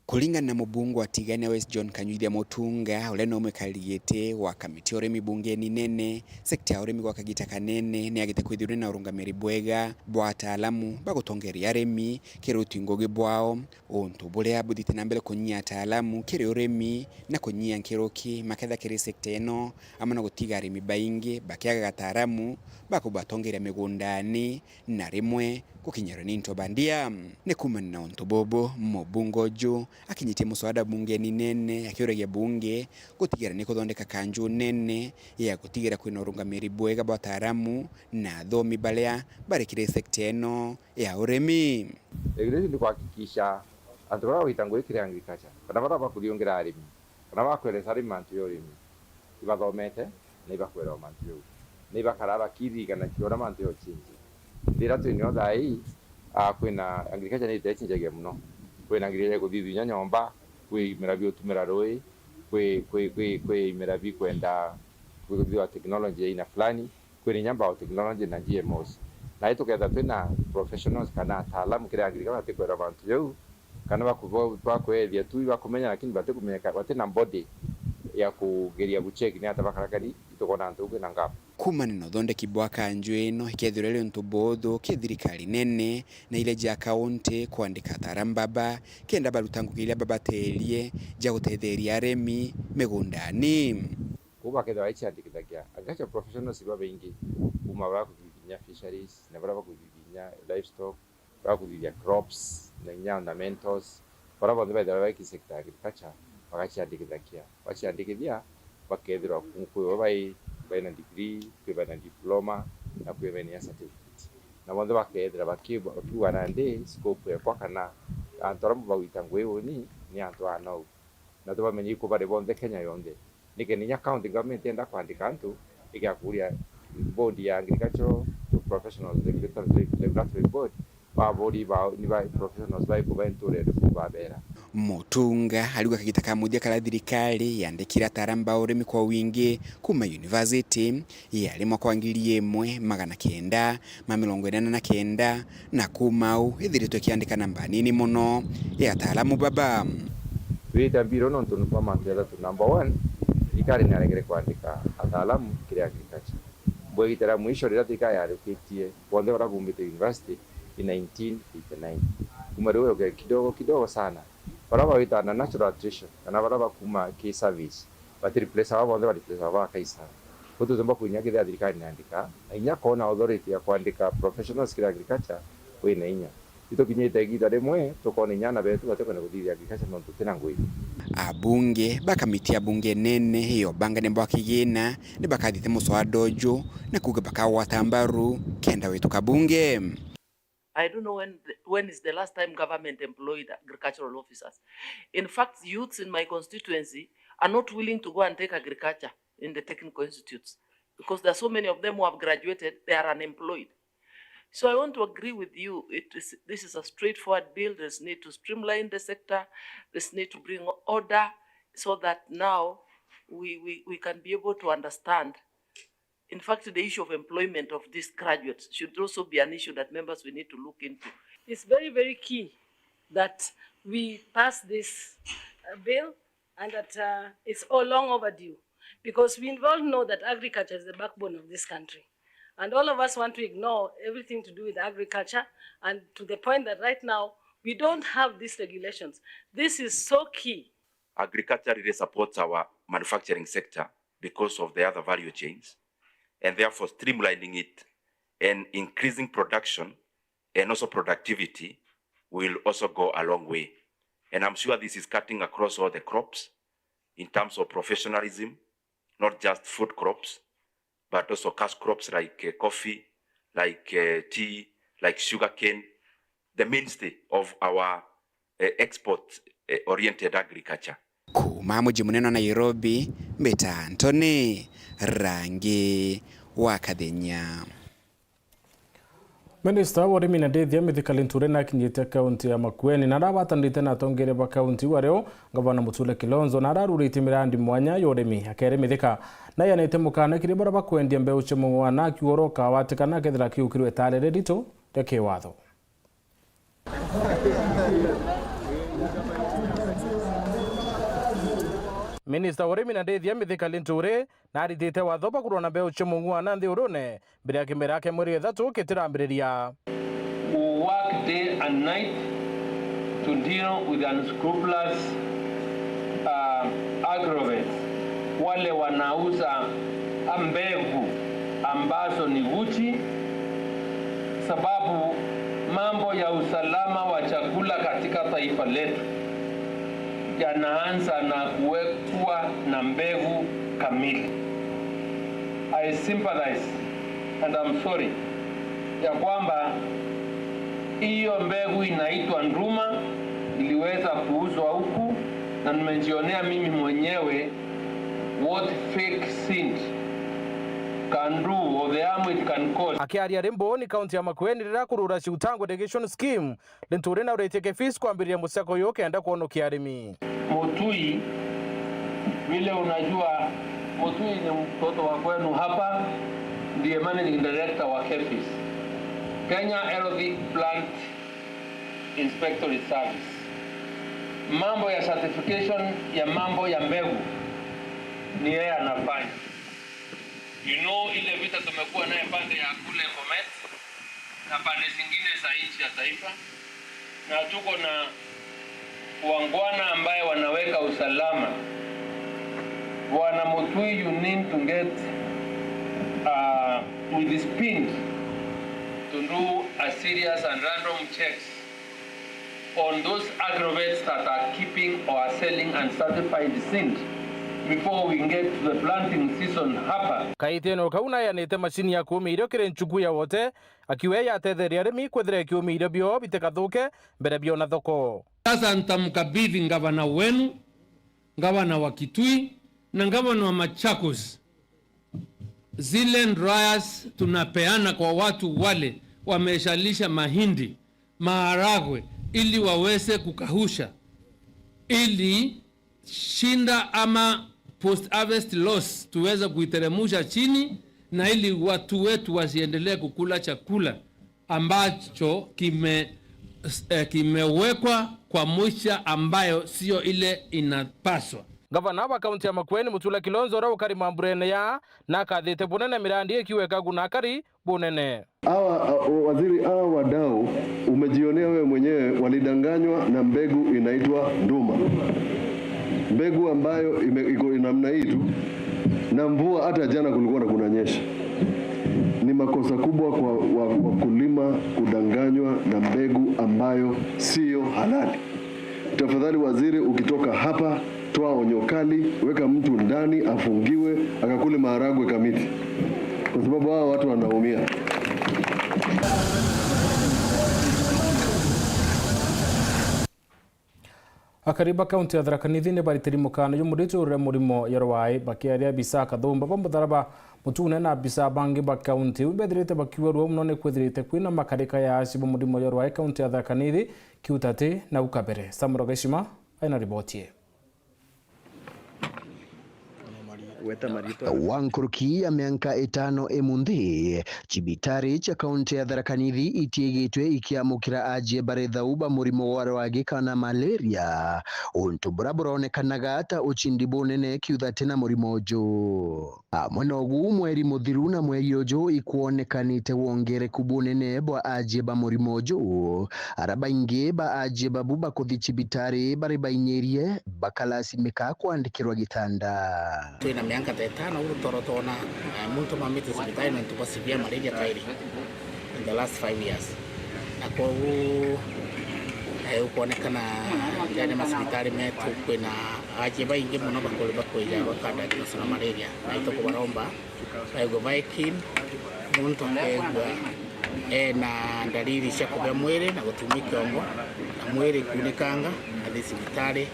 Speaker 2: Kulingana na mubunge wa Tiene West John Kanywithi Mutunga ule no mekaliete wa kamiti urimi bungeni nene sekta ya urimi kwa kagita kanene ni agite kwithire na urungamiri bwega bwa ataalamu bagutongeria arimi kiruti ngogi bwao onto buria buthite na mbele kunyia ataalamu kiri urimi na kunyia nkiruki maketha kiri sekta eno amana gutiga arimi baingi bakiaga gataaramu bakubatongeria migundani na rimwe kukinyera ni into bandia ne kumana na onto bobo mubungojo akinyitie muswada bungeni nene akiuragia bunge gutigira ni kuthondeka kanju nene ya gutigira kwina urungamiri bwega bwa ataaramu na athomi baria barikire sekta eno ya urimi.
Speaker 3: Egire ni kuhakikisha antu bara witangwikire agriculture kana bara bakuliongera arimi kana bakweleza arimi mantu yo urimi ibathomete na ibakwera mantu yo na ibakaraba kiri kana kiora mantu yo chinji ndira twinyo thai kwina agriculture ni itechinjagia muno kwina ngirire kuthithunya nyomba kwi mirabi utumira roi kwi mirabi kwenda kuthithuwa technology ina fulani kwi nyamba o technology na GMOs na ituketha twina professionals kana ataalamu kire agriculture tikwera bantu yau kana bakwethia tu bakumenya lakini batikumenya batina body ya kugeria bucheck ni atabakarakari itokona ntugu na ngapa
Speaker 2: kumana no thondeki bwa kanju eno ikethurele ntubotho kithirikari nene na ile ja kaunti kuandika tarambaba kenda barutangukiria babaterie ja gutetheria aremi migundani
Speaker 3: kuba ketha aichi andikithagia agacha professionals ba bengi kuma ba kuthithia fisheries na bara kuthithia livestock ba kuthithia crops na nya ornamentals bara bonde ba dara ki sector agriculture bagacha andikithagia bacha andikithia bakethira kunkuyo bai baina degree baina diploma na baina certificate na bonde bakethira bakiba tuana ndi scope kwa kana antaramu bawitangwe oni ni antu anau na to bamenyi ko bare bonde Kenya yonde nikeninya county government enda kwandika antu igakuria board ya agricultural professionals regulatory board bodi ba ni ba professionals ba kubenture babera.
Speaker 2: Mutunga alikuwa kagita kamudia kala thirikari yandikira taramba urimi kwa wingi kuma university yali mwaka wa 1989 na kumau ithiritwe kiandika namba nini muno ya ataalamu baba
Speaker 3: wita biro no tunu kwa mantela tu number 1 ikari ni alegere kuandika ataalamu kile agriculture bwe itara mwisho rira tikaya alikitie bonde bara gumbite university in 1989 kumaruo kidogo sana baraba wita na natural attrition kana baraba kuma ki service but replace aba bonde replace aba kaisa kutu zomba kunya kile thirikari inaandika inya kona authority ya kuandika professionals kile agriculture wina inya ito kinyete gida demwe tukone nyana betu batekana kuthithia agriculture no tutena ngui
Speaker 2: abunge bakamitia bunge nene hiyo banga nembo akigina ni bakathite muswadojo na kuga bakawatambaru kenda wetu kabunge.
Speaker 4: I don't know when is the last time government employed agricultural officers. In fact, youths in my constituency are not willing to go and take agriculture in the technical institutes because there are so many of them who have graduated, they are unemployed. So I want to agree with you, this is a straightforward bill. There's need to streamline the sector, there's need to bring order so that now we can be able to understand. In fact, the issue of employment of these graduates should also be an issue that members will need to look into.
Speaker 5: It's very, very key that we pass this bill and that it's all long overdue because we all know that agriculture is the backbone of this country. And all of us want to ignore everything to do with agriculture and to the point that right now we don't have these regulations. This is so key.
Speaker 6: Agriculture really supports our manufacturing sector because of the other value chains. And therefore streamlining it and increasing production and also productivity will also go a long way. And I'm sure this is cutting across all the crops, in terms of professionalism, not just food crops, but also cash crops like coffee, like tea, like sugarcane, the mainstay of our export-oriented agriculture.
Speaker 2: Kuma mji munene wa Nairobi, Mbeta Antony, Rangi wa Kathenya.
Speaker 1: Minister wa urimi na ndethia mithikali Nture na kinyite kaunti ya Makueni na arabatandite na atongere ba kaunti wareo gavana Mutula Kilonzo na ararurite mirandi mwanya ya urimi akere mithika na yanete mukana kiri bara bakwendia mbeu chemo na kioroka watikana kethira kiukirwe tarere rito reke watho. Minister wa urimi na ndethia mithikali Nture na aritite watho bakurwo na mbeu chemo na nthi urune mbere ya kimera yake mweri 3 kitirambiriria.
Speaker 7: We work day and night to deal with unscrupulous agrovets, wale wanauza mbegu ambazo ni guchi, sababu mambo ya usalama wa chakula katika taifa letu yanaanza na kuwekwa na mbegu kamili. I sympathize and I'm sorry ya kwamba hiyo mbegu inaitwa nduma iliweza kuuzwa huku na nimejionea mimi mwenyewe what fake seed can do or the harm it can cause.
Speaker 1: Akiaria Rembo ni kaunti ya Makueni rira kurura ciutango irrigation scheme Nture na ureteke fees kwambiria musako yoke enda kuonokia arimi.
Speaker 7: Mutui vile unajua Mutui ni mtoto wa kwenu hapa, ndiye managing director wa KEFIS, Kenya Aerobic Plant Inspectorate Service. Mambo ya certification ya mambo ya mbegu ni yeye anafanya. You know ile vita tumekuwa naye pande ya kule Bomet na pande zingine za nchi ya taifa, na tuko na wangwana ambaye wanaweka usalama. Bwana Mutui, you need to get with the speed to do a serious and random checks on those agrovets that are keeping or selling uncertified seed before we get to the planting season hapa.
Speaker 1: Kaiteno kauna yanete mashini ya kuumirio kire nchuku ya wote akiwe yatetheria arimi kwethire kiumirio bio bitekathuke mbere bio na thoko.
Speaker 7: Sasa nitamkabidhi gavana wenu, gavana wa Kitui na gavana wa Machakos, zile dryers tunapeana kwa watu wale wameshalisha mahindi, maharagwe, ili waweze kukahusha, ili shinda ama post harvest loss tuweze kuiteremusha chini, na ili watu wetu wasiendelee kukula chakula ambacho kimewekwa kwa mwisha ambayo sio ile inapaswa.
Speaker 1: Gavana wa kaunti ya Makueni Mutula Kilonzo rao kari mamburene ya na kathite bunene mirandi ikiweka gunakari bunene.
Speaker 8: Waziri wadau umejionea wewe mwenyewe walidanganywa na mbegu inaitwa nduma. Mbegu ambayo iko namna hii tu na mvua hata jana kulikuwa kunanyesha. Ni makosa kubwa kwa wakulima kudanganywa na mbegu ambayo sio halali. Tafadhali waziri, ukitoka hapa toa onyo kali, weka mtu ndani afungiwe akakule maharagwe kamiti, kwa sababu hao watu wanaumia.
Speaker 1: Akariba kaunti ya Thaa nithine baritiri mukana yumurito ure murimo yarwai bakiaria bisa kathumba bamutharaba mutune na bisa bangi ba kaunti ubethirite bakiwa ruo muno ne kwethirite kwina makarika ya asibo murimo yarwai kaunti ya Thaa nithi kiutate na ukabere. Samuro Geshima aina riboti.
Speaker 9: Wankuruki ya miaka 5 emunthi chibitari cha kaunti ya Thaa nithi itiegitwe ikiamukira aje barethauba murimo warwagi kana malaria untu buraburonekanaga ata uchindi bunene kiuthate na murimo uju. Mwenogu mweri muthiru na mweri uju ikuonekanite wongereku bunene bwa aje ba murimo uju arabaingi ba aje babuba kuthi chibitari bari bainyerie bakalasimika kuandikirwa gitanda.
Speaker 10: Tuina miaka 5 urutorotona muntu mamite sibitari na ntupo severe malaria kairi in the last 5 years. Na kwa kuonekana jana masibitari metu kwina ajiba ingi muno bakole bakoija bakanda na malaria na ito ko baromba aigo vaikin muntu kwegwa na dalili cia kubya mwiri na gutumia kiongo na mwiri kunikanga na sibitari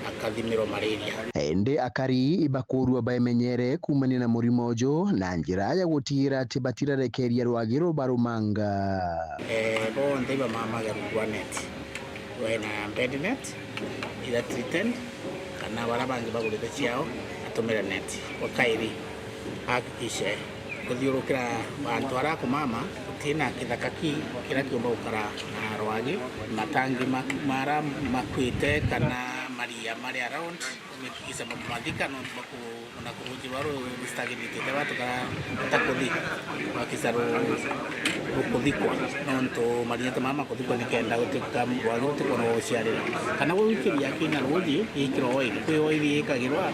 Speaker 10: akathimiro malaria
Speaker 9: ende akari ibakurwa baimenyere kumania na murimo ujo na njira ya gutira ati batirarekeria rwagiro barumanga
Speaker 10: bo ndeba mama garugwa net wena bed net ila treated kana wala bangi bagulite ciao atomera net wakairi hakikishe kuthiurukira bantu ara kumama tina kithakaki kira kiumba ukara na rwagi matangi mara makwite kana maria mari around mikisa mamadika no na kuruji waro stability watu takodhi wakisaru kudhikwa nonto maria mama kudhikwa nikenda utika rwagi utikono ciari kana wikiri yakina rwagi ikiro oil kwe oil ikagirwa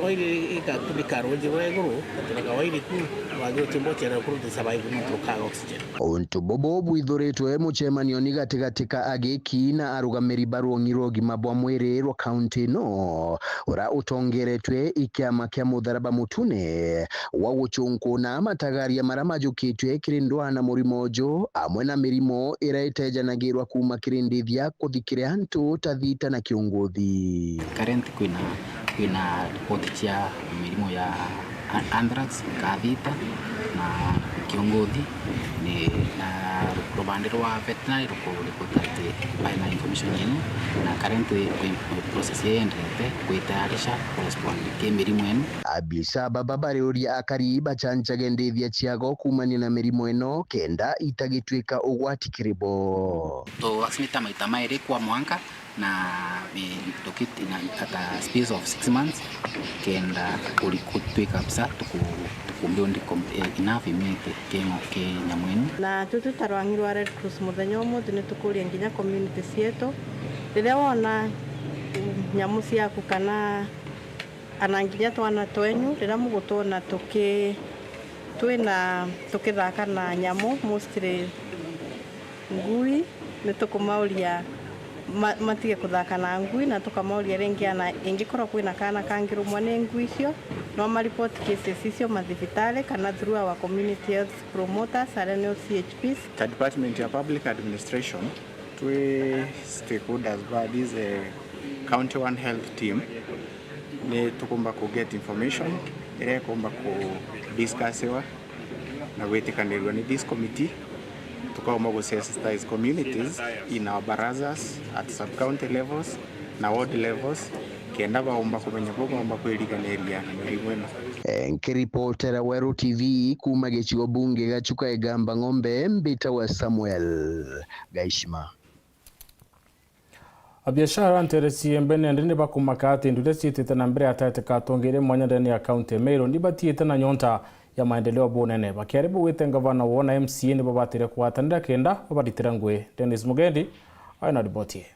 Speaker 10: oili ikatulika roji weguru katika waili ku wagiro timbochera kuruti survive mutuka oxygen
Speaker 9: onto bobo bwithuritwe muchemanio ni gatigatika agiki na arugamiri baruongirwo gima bwa mwiri ro county no ora utongeretwe ikiama kia mutharaba mutune wa guchunku na matagaria maramajukitwe kirindwa na murimo ujo amwe na mirimo iraitejanagirwa kuma kirindithia kuthikire antu tathita na kiunguthi
Speaker 12: current kuna ripoti cia mirimo ya anthrax kathita na kiongothi ni na rubandiro wa veterinary ripoti baina information yenu na currently process yendete kuitayarisha correspond ke mirimo yenu
Speaker 9: abisa baba bariuria akari bachanchage ndithia ciago kumania na mirimo eno kenda itagitwika ugwati kiribo
Speaker 12: to vaccine maita mairi kwa mwaka na dokiti na ata space of 6 months kenda kulikutwika kabisa tukumbiondi enough immunity ke nyamwenu
Speaker 13: na tutarwangirwa Red Cross muthenya umuthi ni tukuria nginya community cietu riria wona nyamu ciaku kana ananginya twana twenyu riria mugutona tukithaka na nyamu mostly ngui ni tukumauria matige kuthaka na ngui na tukamauria ringi ana ingikorwo kwina kana kangirumwa ni ngui icio no ma report cases icio mathibitari kana through our community health promoters and CHPs
Speaker 14: department ya public administration twe stakeholders bodies county one health team ni tukumba ku get information ile kumba ku discussiwa na wetikanirwa ni this committee tukaomba ku sensitize communities in our barazas at sub-county levels na ward levels kenda baomba kumenya bagomba kwiriganiria mirimo ino
Speaker 9: nkiripotera Weru TV kuma gicigo bunge gachuka egamba ng'ombe mbita wa Samuel Gaishima
Speaker 1: abiashara nteresi mbene ndinde bakumakati ndude citite na mbere atate katongere mwanya ndani ya county Meru ndibatiete na nyonta ya maendeleo bonene bakaribu wite ngavana wona MCA ni babatire kwatanira kenda babaditira ngwe Dennis Mugendi aina ripoti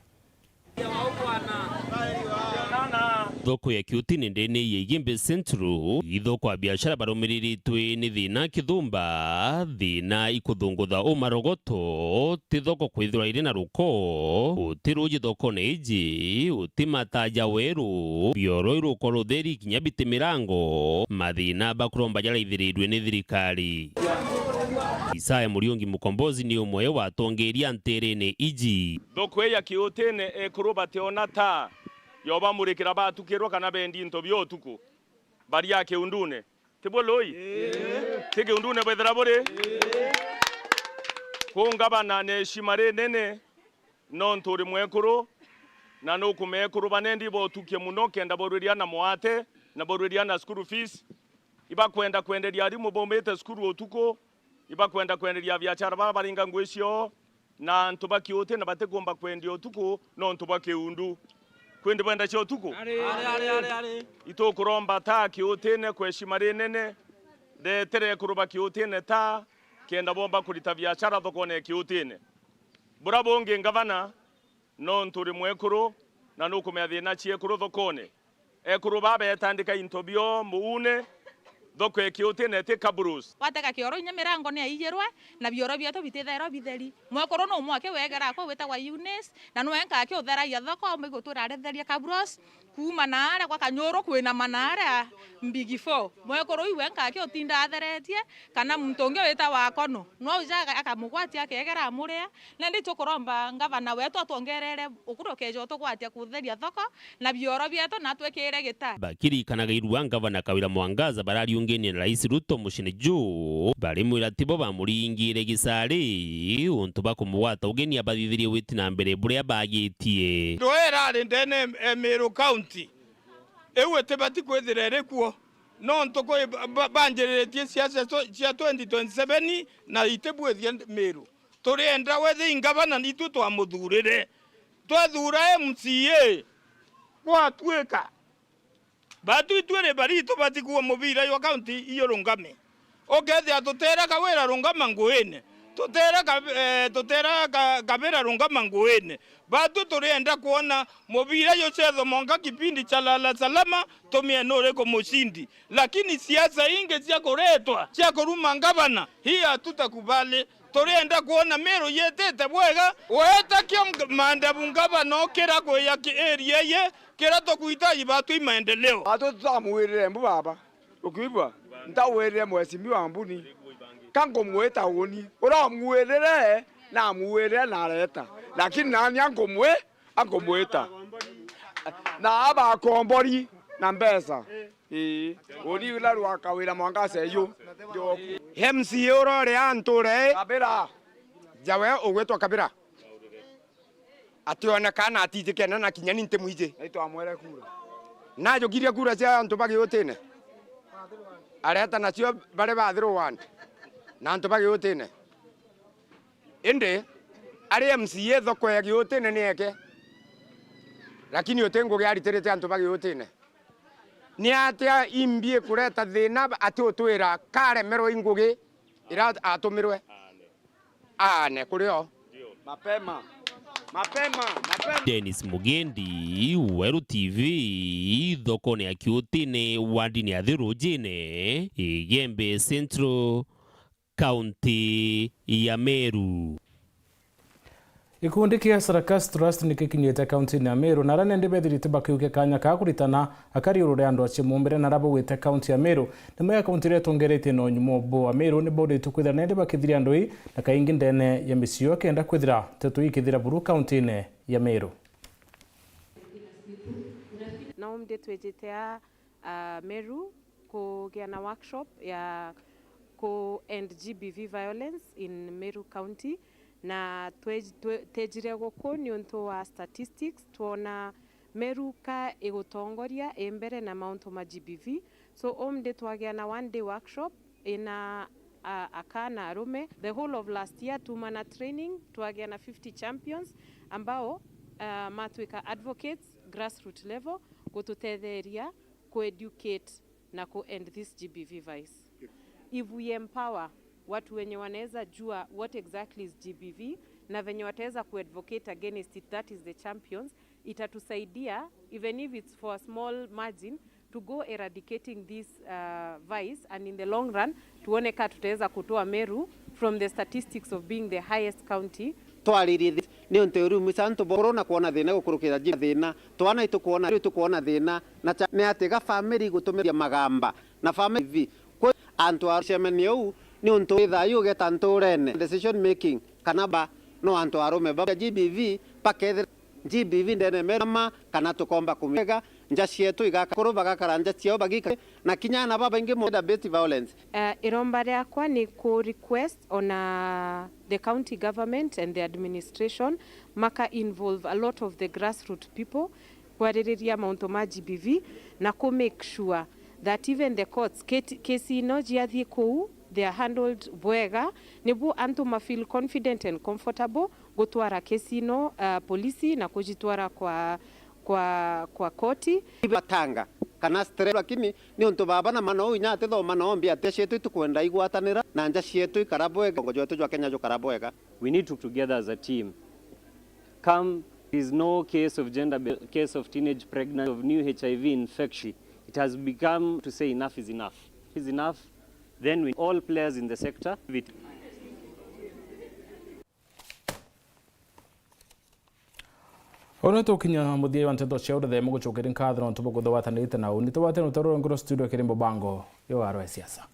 Speaker 15: thoko ya kiutini ndene yegimbe centru ithoko ya biashara baromiriri twi ni thina kithumba thina ikuthungutha umarogoto tithoko kwithira iri na ruko utiruji thoko neiji utimataja Weru bioro iruko rutheri kinya biti mirango mathina bakuromba jaraithiridwe ni thirikari Isaya Muriungi Mukombozi ni umwe watongeria nterene iji
Speaker 16: thoko ya kiutini ekurubate ona Thaa yoba murekera batukirwa kana bendi into byotuko bari yake undune tiboloi tege undune bethera bore kungabana ne shimare nene non turi mwekuru na no kumekuru banendi botukie muno kenda boruria na mwate na boruria na school fees iba kwenda kwenderia ari mubombete school otuko iba kwenda kwenderia biachara babaringa ngwesio na ntubaki ote na bategomba kwendia otuko no ntubake undu kwende benda cho tuko ito kuromba Thaa kiutene kweshima nene de tere kuruba kiutene Thaa kenda bomba kulita biashara thokone kiutene burabonge ngavana no nturi mwekuru na nuko meathina chie kuru thokone ekuruba betandika intobio muune thoko ya kiutine ti kaburus
Speaker 11: wateka kioro inya mirango ni aiyerwe na bioro bieto bitithero bitheri mwekoro no mwake wegera kwa weta wa Eunice na no enka ke utheragia thoko migo turaretheria kaburus kuma na ara kwa kanyoro kwina manara mbigi 4 mwekoro iwe enka ke utinda atheretie kana mtonge weta wa kono no ujaga akamugwatia akegera amuria na ndi tukuromba ngavana wetu atongerere ukuro kejo tukwatia kutheria thoko na bioro bieto na twekere gita
Speaker 15: bakiri kanaga irua ngavana Kawira Mwangaza barariungenie na Rais Ruto mushine juu bari mwiratibo bamuringire gisari untu bakumwata ugeni abathithirie witi na mbere buria bagitie
Speaker 17: ndoera ndene Meru County ewe tebati kwethirere kuo no ntoko banjeretie siasa cia 2027 na itebwethia Meru turienda wethi ngavana nitu twamuthurire twathura MCA gwatwika batu itwere bari tubati kuo mubira yo county iyo rungame ogethe atutera kawira rungama nguine tutera kabira rungama nguine batu turienda kuona mubira yo cetho monga kipindi cha lala salama tumienore ko mushindi lakini siasa inge cia kuretwa cia kuruma ngavana hii hatutakubali turienda kuona Meru yetete bwega weta kyo mandabu ngavana okera ko ya area ye kera tukuhitaji batu maendeleo
Speaker 19: tutamuwirire mbu baba ukibwa ntawirire mwesimi wa mbuni kango mweta woni uramuwirire na muwirire na leta lakini nani angomweta na aba kombori na mbesa oni ula rwa Kawira Mwangaza yo MCA urore anture Kabira jawe ugwetwa Kabira ationa kana atitikena na kinyani nte mwije aitwa amwere kura na jogiria kura cia antu bagi utine areta nacio bare bathiro wan na antu bagi utine inde ari MCA thoko ya giutine nieke lakini utengo giaritirite antu bagi utine ni atia imbie kureta thina ati utwira kare mero ingugi ira atumirwe ane kurio mapema
Speaker 15: Dennis Mugendi, Weru TV, thoko ya kiutine wandini ya thirujine Igembe Central County ya Meru.
Speaker 1: Ikundi kia Sarakasi Trust nikikinyete kaunti ya Meru na rane ndi bethirite bakiuke kanya ka kuritana akari urure andu acie mumbere na rabo wete kaunti ya Meru nimo ya kaunti re tongerete no nyumo bo wa Meru ni bode tukwithira nende bakithiri andu i na kaingi ndene ya misio kenda kwithira tetu ikithira buru kaunti ne ya Meru
Speaker 20: na umde twejetea Meru kugia na workshop ya ku end GBV violence in Meru County na tejire goko ni unto wa statistics tuona Meru ka egotongoria embere na maunto ma GBV so omde twagia na one day workshop ina akana arume the whole of last year tumana training twagia na 50 champions ambao matwika advocates grassroots level kututetheria educate na ku end this GBV vice if we empower watu wenye wanaweza jua what exactly is GBV na venye wataweza kuadvocate against it, that is the champions, itatusaidia even if it's for a small margin to go eradicating this vice and in the long run tuone ka tutaweza kutoa Meru from the statistics of being the highest county
Speaker 21: twaririe ni onteuru misanto borona kuona thina gukurukira thina twana itukuona thina na ni atega family gutumiria magamba na family antu arcemenio ni unto ithayu getanturene decision making kanaba no antu arume baba GBV pakethe GBV ndene mema kana tukomba kumega nja cietu igakuru bagakaranja cio bagika na kinyana baba ingi moda based violence
Speaker 20: iromba yakwa ni ku request on the county government and the administration maka involve a lot of the grassroots people kwaririria maunto ma GBV na ku make sure that even the courts kesi no jiathi ku they are handled bwega nibu antu ma feel confident and comfortable gutwara kesi no polisi na kujitwara kwa koti
Speaker 21: batanga kana stress lakini ni untu baba na mano inya te thoma no mbia te cietu tukwenda igwatanira na nja cietu ikarabwega ngojo wetu jwa Kenya jo karabwega.
Speaker 22: We need to together as a team come. There is no case of case of teenage pregnancy, of new HIV infection. It has become to say enough is enough. is enough, then we all players in the sector.
Speaker 1: Ono tokinya muthia wa Nteto cia urethe mugucokeria nkathro ntubugo thwatanite na uni twatene utoro ngoro studio kirimbo bango yo arwe siasa.